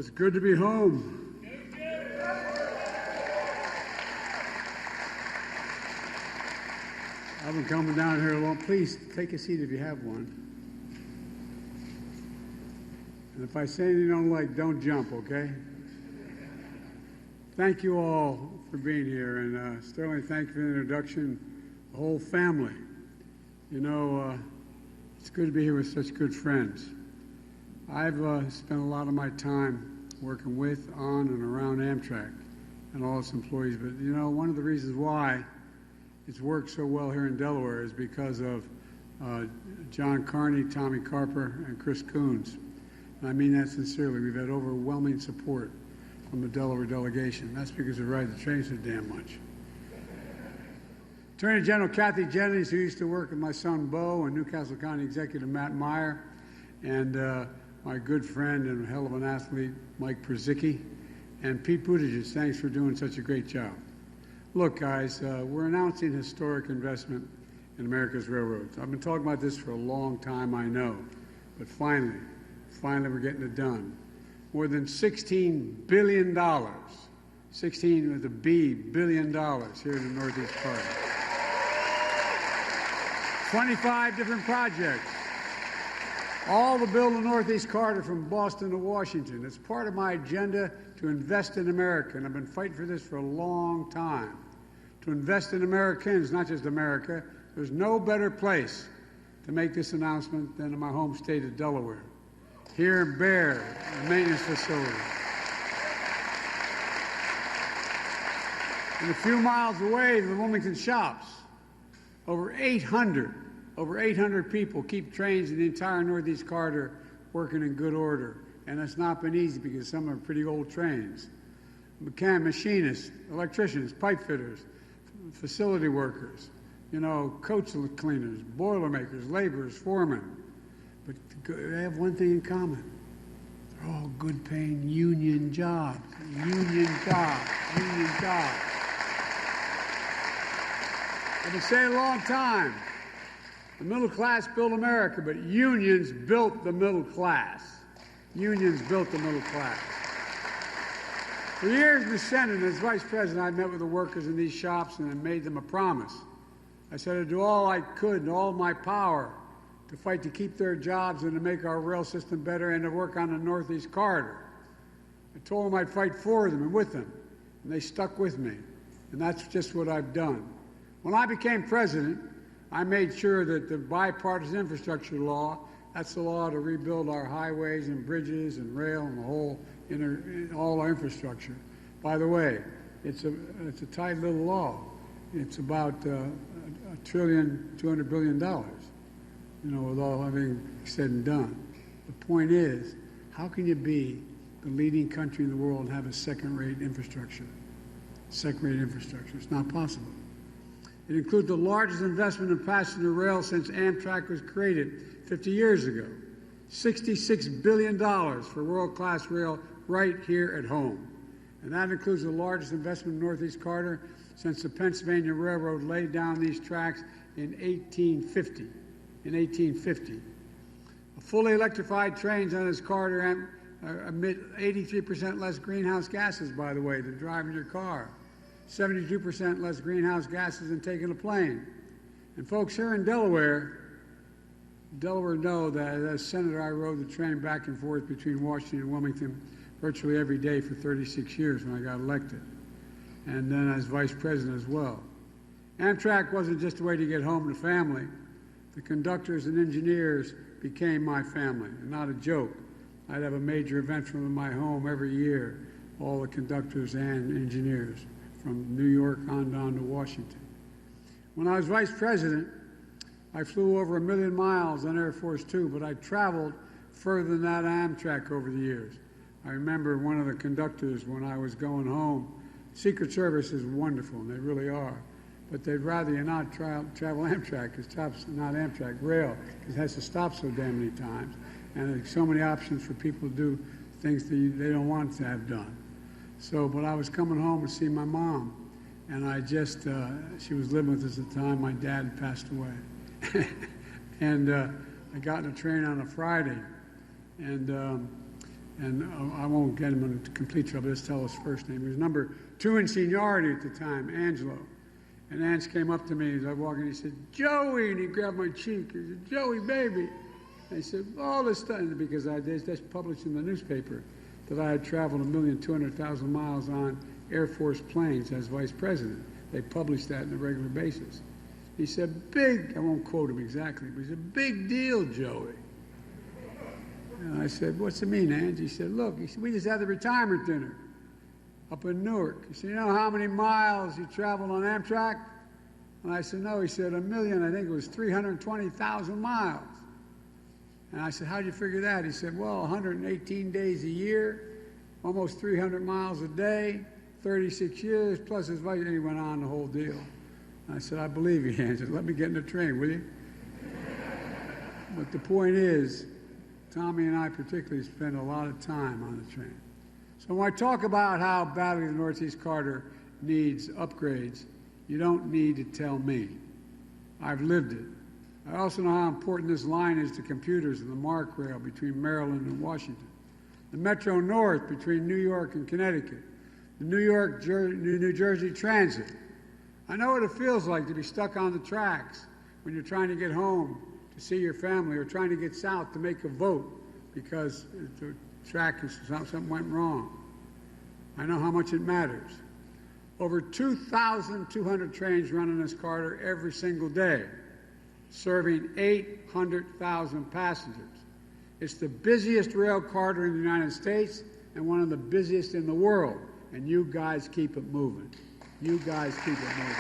it's good to be home. I've been coming down here alone. Please take a seat if you have one. And if I say anything you don't like, don't jump, okay? Thank you all for being here, and Sterling, thank you for the introduction. The whole family. You know, it's good to be here with such good friends. I've spent a lot of my time working with, on, and around Amtrak and all its employees, but you know, one of the reasons why it's worked so well here in Delaware is because of John Carney, Tommy Carper, and Chris Coons. And I mean that sincerely. We've had overwhelming support from the Delaware delegation. That's because we ride the train so damn much. Attorney General Kathy Jennings, who used to work with my son Bo, and Newcastle County Executive Matt Meyer, and my good friend and hell of an athlete Mike Przicki, and Pete Buttigieg. Thanks for doing such a great job. Look, guys, we're announcing historic investment in America's railroads. I've been talking about this for a long time, I know, but finally we're getting it done. More than $16 billion, 16 with a B, billion dollars here in the Northeast part. 25 different projects, all to build the Northeast Corridor from Boston to Washington. It's part of my agenda to invest in America, and I've been fighting for this for a long time. To invest in Americans, not just America. There's no better place to make this announcement than in my home state of Delaware. Here in Bear, the maintenance facility. And a few miles away, the Wilmington shops. Over 800 people keep trains in the entire Northeast Corridor working in good order. And it's not been easy because some are pretty old trains. Machinists, electricians, pipe fitters, facility workers, you know, coach cleaners, boilermakers, laborers, foremen. But they have one thing in common. They're all good paying union jobs. Union jobs. Union jobs. I've been saying a long time. The middle class built America, but unions built the middle class. Unions built the middle class. For years in the Senate, as Vice President, I met with the workers in these shops and I made them a promise. I said I'd do all I could and all my power to fight to keep their jobs and to make our rail system better and to work on the Northeast Corridor. I told them I'd fight for them and with them, and they stuck with me. And that's just what I've done. When I became president, I made sure that the bipartisan infrastructure law, that's the law to rebuild our highways and bridges and rail and the whole all our infrastructure. By the way, it's a tight little law. It's about $1.2 billion, you know, with all everything said and done. The point is, how can you be the leading country in the world and have a second-rate infrastructure? Second-rate infrastructure. It's not possible. It includes the largest investment in passenger rail since Amtrak was created 50 years ago. $66 billion for world-class rail right here at home. And that includes the largest investment in the Northeast Corridor since the Pennsylvania Railroad laid down these tracks in 1850. In 1850. Fully electrified trains on this corridor emit 83% less greenhouse gases, by the way, than driving your car. 72% less greenhouse gases than taking a plane. And folks here in Delaware know that as senator, I rode the train back and forth between Washington and Wilmington virtually every day for 36 years when I got elected, and then as vice president as well. Amtrak wasn't just a way to get home to family. The conductors and engineers became my family, and not a joke. I'd have a major event from my home every year, all the conductors and engineers, from New York on down to Washington. When I was vice president, I flew over 1 million miles on Air Force Two, but I traveled further than that Amtrak over the years. I remember one of the conductors when I was going home. Secret Service is wonderful, and they really are, but they'd rather you not travel Amtrak, because it's not Amtrak, rail, because it has to stop so damn many times, and there's so many options for people to do things that they don't want to have done. So, but I was coming home to see my mom, and I just, she was living with us at the time. My dad had passed away. And I got in a train on a Friday, and And I won't get him into complete trouble, just tell his first name. He was number 2 in seniority at the time, Angelo. And Ange came up to me as I walked in, he said, "Joey," and he grabbed my cheek. He said, "Joey, baby." And he said, all this stuff, because I just published in the newspaper that I had traveled 1,200,000 miles on Air Force planes as vice president. They published that on a regular basis. He said, I won't quote him exactly, but he said, "Big deal, Joey." And I said, "What's it mean, Ange?" He said, "Look," he said, "we just had the retirement dinner up in Newark." He said, "You know how many miles you traveled on Amtrak?" And I said, "No." He said, 1,000,000, I think it was 320,000 miles. And I said, "How'd you figure that?" He said, "Well, 118 days a year, almost 300 miles a day, 36 years, plus his wife," and he went on the whole deal. And I said, "I believe you, Ange. Let me get in the train, will you?" But the point is, Tommy and I particularly spend a lot of time on the train. So when I talk about how badly the Northeast Corridor needs upgrades, you don't need to tell me. I've lived it. I also know how important this line is to computers and the MARC rail between Maryland and Washington, the Metro North between New York and Connecticut, the New Jersey Transit. I know what it feels like to be stuck on the tracks when you're trying to get home to see your family or trying to get south to make a vote because the track something went wrong. I know how much it matters. Over 2,200 trains run in this corridor every single day, serving 800,000 passengers. It's the busiest rail corridor in the United States and one of the busiest in the world. And you guys keep it moving. You guys keep it moving.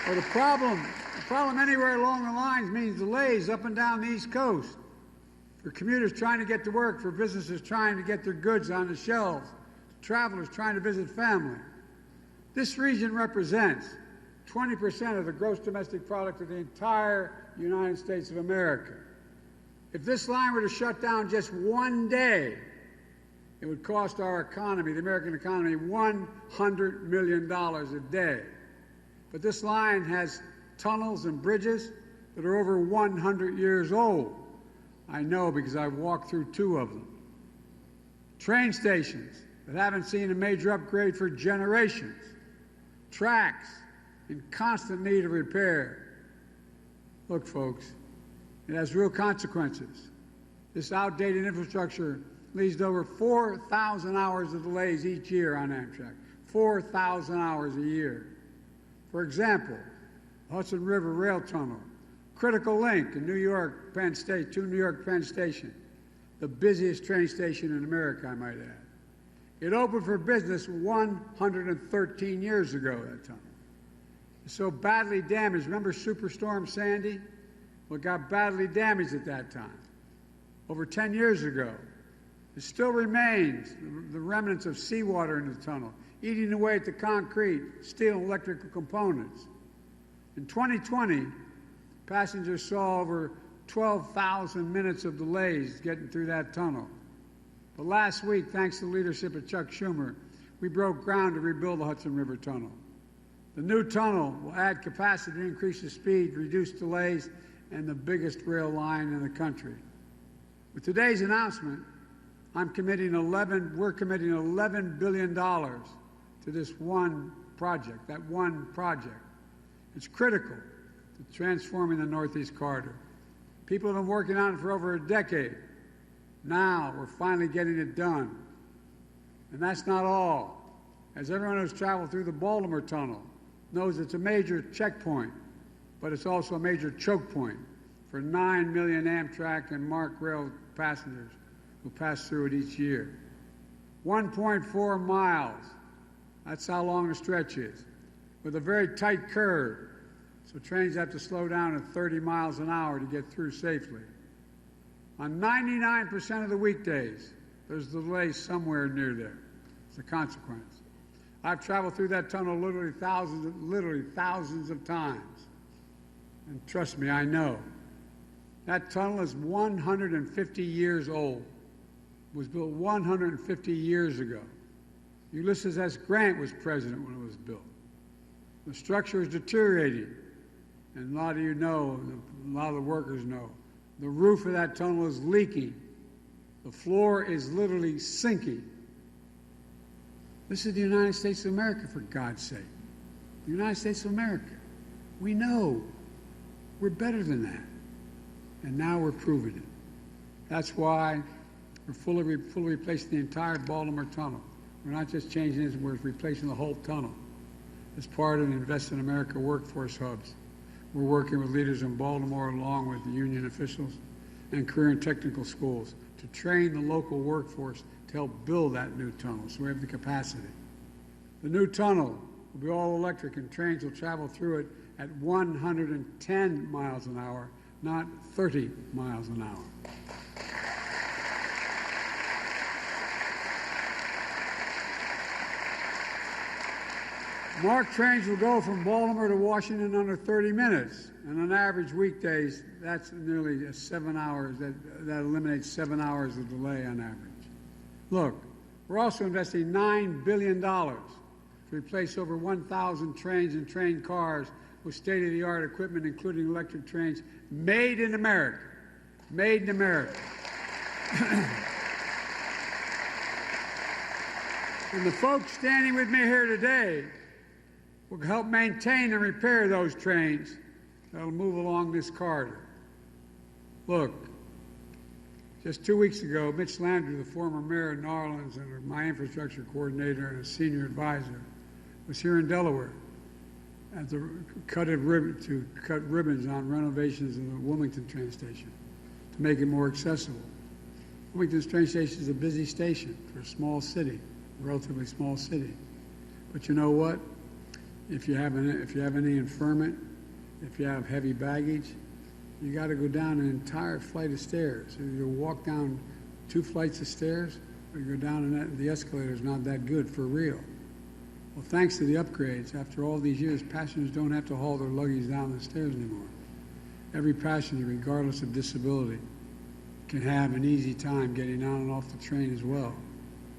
Well, the problem anywhere along the lines means delays up and down the East Coast. For commuters trying to get to work, for businesses trying to get their goods on the shelves, travelers trying to visit family. This region represents 20% of the gross domestic product of the entire United States of America. If this line were to shut down just one day, it would cost our economy, the American economy, $100 million a day. But this line has tunnels and bridges that are over 100 years old. I know because I've walked through 2 of them. Train stations that haven't seen a major upgrade for generations. Tracks in constant need of repair. Look, folks, it has real consequences. This outdated infrastructure leads to over 4,000 hours of delays each year on Amtrak. 4,000 hours a year. For example, Hudson River Rail Tunnel, critical link in New York Penn State to New York Penn Station, the busiest train station in America, I might add. It opened for business 113 years ago, that tunnel. It's so badly damaged. Remember Superstorm Sandy? Well, it got badly damaged at that time, over 10 years ago. It still remains the remnants of seawater in the tunnel, eating away at the concrete, steel, and electrical components. In 2020, passengers saw over 12,000 minutes of delays getting through that tunnel. But last week, thanks to the leadership of Chuck Schumer, we broke ground to rebuild the Hudson River Tunnel. The new tunnel will add capacity, increase the speed, reduce delays, and the biggest rail line in the country. With today's announcement, we're committing $11 billion to this one project, that one project. It's critical to transforming the Northeast Corridor. People have been working on it for over a decade. Now we're finally getting it done. And that's not all. As everyone who's traveled through the Baltimore Tunnel knows, it's a major checkpoint, but it's also a major choke point for 9 million Amtrak and MARC rail passengers who pass through it each year. 1.4 miles, that's how long the stretch is, with a very tight curve, so trains have to slow down at 30 miles an hour to get through safely. On 99% of the weekdays, there's delays somewhere near there. It's a consequence. I've traveled through that tunnel literally thousands of times. And trust me, I know. That tunnel is 150 years old. It was built 150 years ago. Ulysses S. Grant was president when it was built. The structure is deteriorating. And a lot of you know, a lot of the workers know, The roof of that tunnel is leaking. The floor is literally sinking. This is the United States of America, for God's sake. The United States of America. We know we're better than that. And now we're proving it. That's why we're fully replacing the entire Baltimore tunnel. We're not just changing it, we're replacing the whole tunnel. As part of the Invest in America workforce hubs, we're working with leaders in Baltimore along with the union officials and career and technical schools to train the local workforce to help build that new tunnel so we have the capacity. The new tunnel will be all electric and trains will travel through it at 110 miles an hour, not 30 miles an hour. MARC trains will go from Baltimore to Washington in under 30 minutes. And on average weekdays, that's nearly 7 hours. That eliminates 7 hours of delay on average. Look, we're also investing $9 billion to replace over 1,000 trains and train cars with state-of-the-art equipment, including electric trains, made in America. Made in America. And the folks standing with me here today will help maintain and repair those trains that'll move along this corridor. Look, just 2 weeks ago, Mitch Landrieu, the former mayor of New Orleans and my infrastructure coordinator and a senior advisor, was here in Delaware at the cut ribbons on renovations of the Wilmington train station to make it more accessible. Wilmington train station is a busy station for a small city, a relatively small city. But you know what? If you have any infirmment, if you have heavy baggage, you got to go down an entire flight of stairs. You walk down 2 flights of stairs, or you go down and the escalator is not that good for real. Well, thanks to the upgrades, after all these years, passengers don't have to haul their luggage down the stairs anymore. Every passenger, regardless of disability, can have an easy time getting on and off the train as well.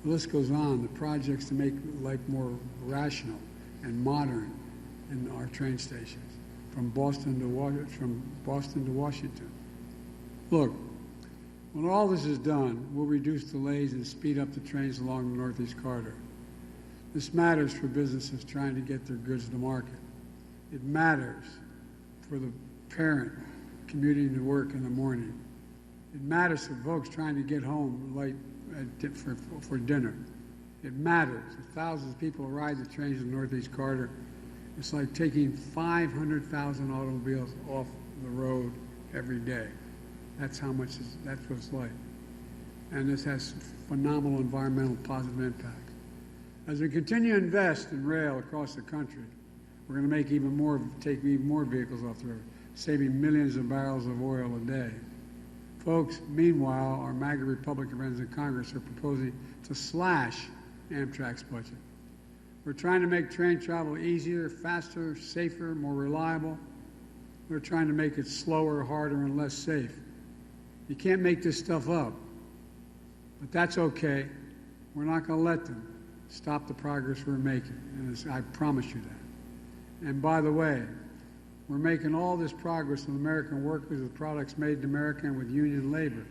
The list goes on. The projects to make life more rational and modern in our train stations, from Boston to Washington. Look, when all this is done, we'll reduce delays and speed up the trains along the Northeast Corridor. This matters for businesses trying to get their goods to market. It matters for the parent commuting to work in the morning. It matters for folks trying to get home late for dinner. It matters. If thousands of people ride the trains in the Northeast Corridor, it's like taking 500,000 automobiles off the road every day. That's what it's like. And this has phenomenal environmental positive impact. As we continue to invest in rail across the country, we're going to take even more vehicles off the road, saving millions of barrels of oil a day. Folks, meanwhile, our MAGA Republican friends in Congress are proposing to slash Amtrak's budget. We're trying to make train travel easier, faster, safer, more reliable. We're trying to make it slower, harder, and less safe. You can't make this stuff up. But that's okay. We're not going to let them stop the progress we're making. And I promise you that. And by the way, we're making all this progress with American workers with products made in America and with union labor.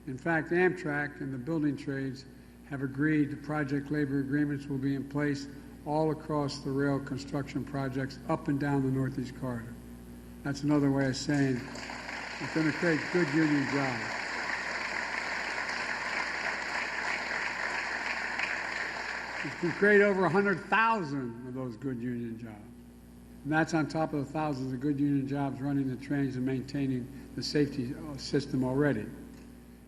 In fact, Amtrak and the building trades have agreed the project labor agreements will be in place all across the rail construction projects up and down the Northeast Corridor. That's another way of saying it's going to create good union jobs. It can create over 100,000 of those good union jobs. And that's on top of the thousands of good union jobs running the trains and maintaining the safety system already.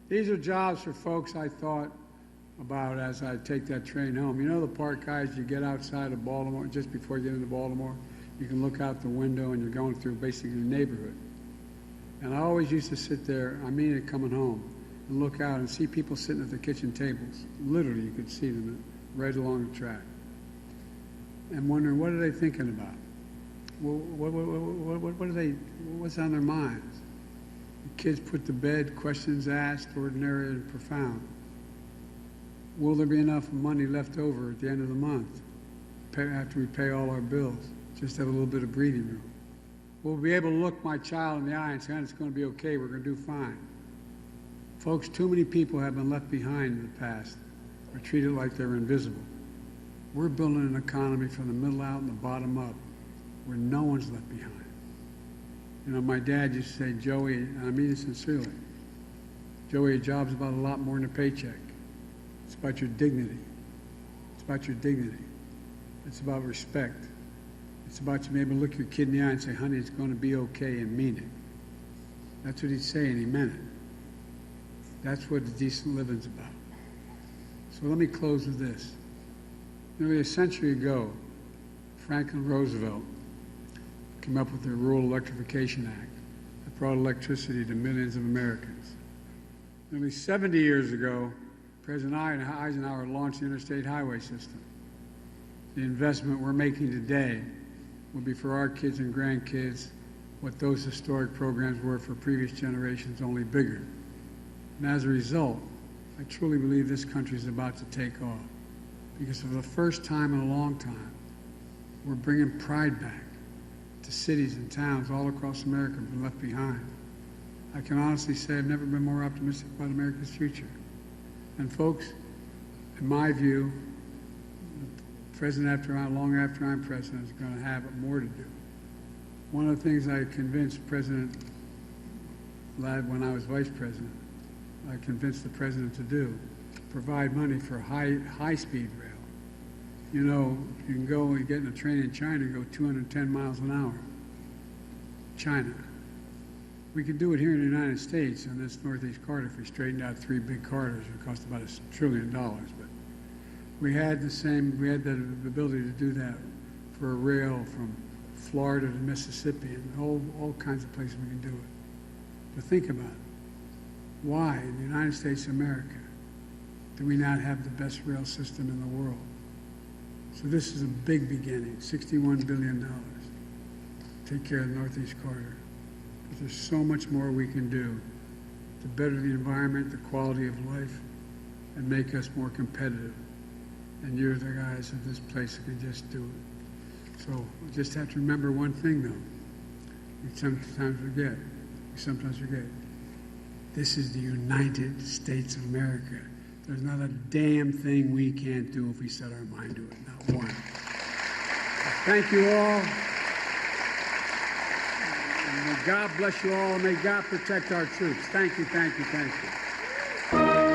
These are jobs for folks I thought about as I take that train home. You know the part, guys, you get outside of Baltimore, just before you get into Baltimore, you can look out the window and you're going through basically the neighborhood. And I always used to sit there, I mean it coming home, and look out and see people sitting at the kitchen tables. Literally, you could see them right along the track. And wondering, what are they thinking about? What's on their minds? The kids put to bed, questions asked, ordinary and profound. Will there be enough money left over at the end of the month after we pay all our bills? Just have a little bit of breathing room. will be able to look my child in the eye and say, it's going to be okay, we're going to do fine. Folks, too many people have been left behind in the past or treated like they're invisible. We're building an economy from the middle out and the bottom up where no one's left behind. You know, my dad used to say, Joey, and I mean it sincerely, Joey, a job's about a lot more than a paycheck. It's about your dignity. It's about your dignity. It's about respect. It's about you being able to look your kid in the eye and say, honey, it's going to be okay, and mean it. That's what he'd say, and he meant it. That's what decent living's about. So let me close with this. Nearly a century ago, Franklin Roosevelt came up with the Rural Electrification Act that brought electricity to millions of Americans. Nearly 70 years ago, President Eisenhower launched the Interstate Highway System. The investment we're making today will be for our kids and grandkids what those historic programs were for previous generations, only bigger. And as a result, I truly believe this country is about to take off. Because for the first time in a long time, we're bringing pride back to cities and towns all across America that were left behind. I can honestly say I've never been more optimistic about America's future. And folks, in my view, long after I'm president, is going to have more to do. One of the things I convinced President Ladd when I was vice president, I convinced the president to do, provide money for high-speed rail. You know, you can go and get in a train in China and go 210 miles an hour. China. We could do it here in the United States on this Northeast corridor if we straightened out 3 big corridors. It would cost about $1 trillion. But we had the ability to do that for a rail from Florida to Mississippi and all kinds of places we can do it. But think about it. Why, in the United States of America, do we not have the best rail system in the world? So this is a big beginning, $61 billion. Take care of the Northeast corridor. But there's so much more we can do to better the environment, the quality of life, and make us more competitive. And you're the guys at this place that can just do it. So we just have to remember one thing, though. We sometimes forget. This is the United States of America. There's not a damn thing we can't do if we set our mind to it, not one. Thank you all. And may God bless you all, and may God protect our troops. Thank you, thank you, thank you.